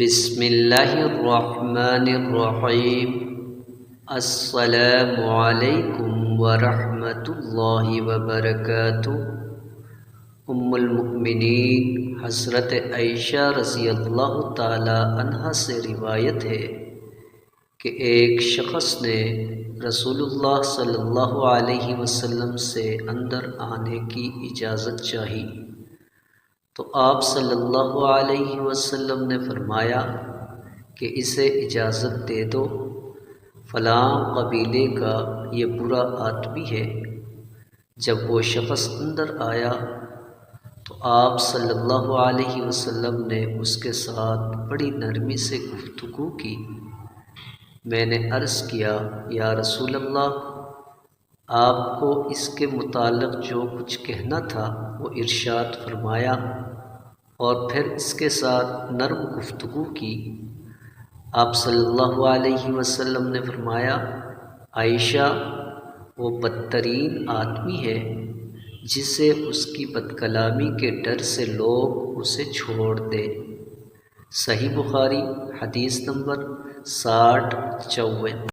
بسم اللہ الرحمن الرحیم۔ السلام علیکم ورحمۃ اللہ وبرکاتہ۔ ام المؤمنین حضرت عائشہ رضی اللہ تعالی عنہا سے روایت ہے کہ ایک شخص نے رسول اللہ صلی اللہ علیہ وسلم سے اندر آنے کی اجازت چاہی تو آپ صلی اللہ علیہ وسلم نے فرمایا کہ اسے اجازت دے دو، فلاں قبیلے کا یہ برا آدمی ہے۔ جب وہ شخص اندر آیا تو آپ صلی اللہ علیہ وسلم نے اس کے ساتھ بڑی نرمی سے گفتگو کی۔ میں نے عرض کیا، یا رسول اللہ، آپ کو اس کے متعلق جو کچھ کہنا تھا وہ ارشاد فرمایا، اور پھر اس کے ساتھ نرم گفتگو کی۔ آپ صلی اللہ علیہ وسلم نے فرمایا، عائشہ وہ بدترین آدمی ہے جسے اس کی بدکلامی کے ڈر سے لوگ اسے چھوڑ دیں۔ صحیح بخاری حدیث نمبر 6054۔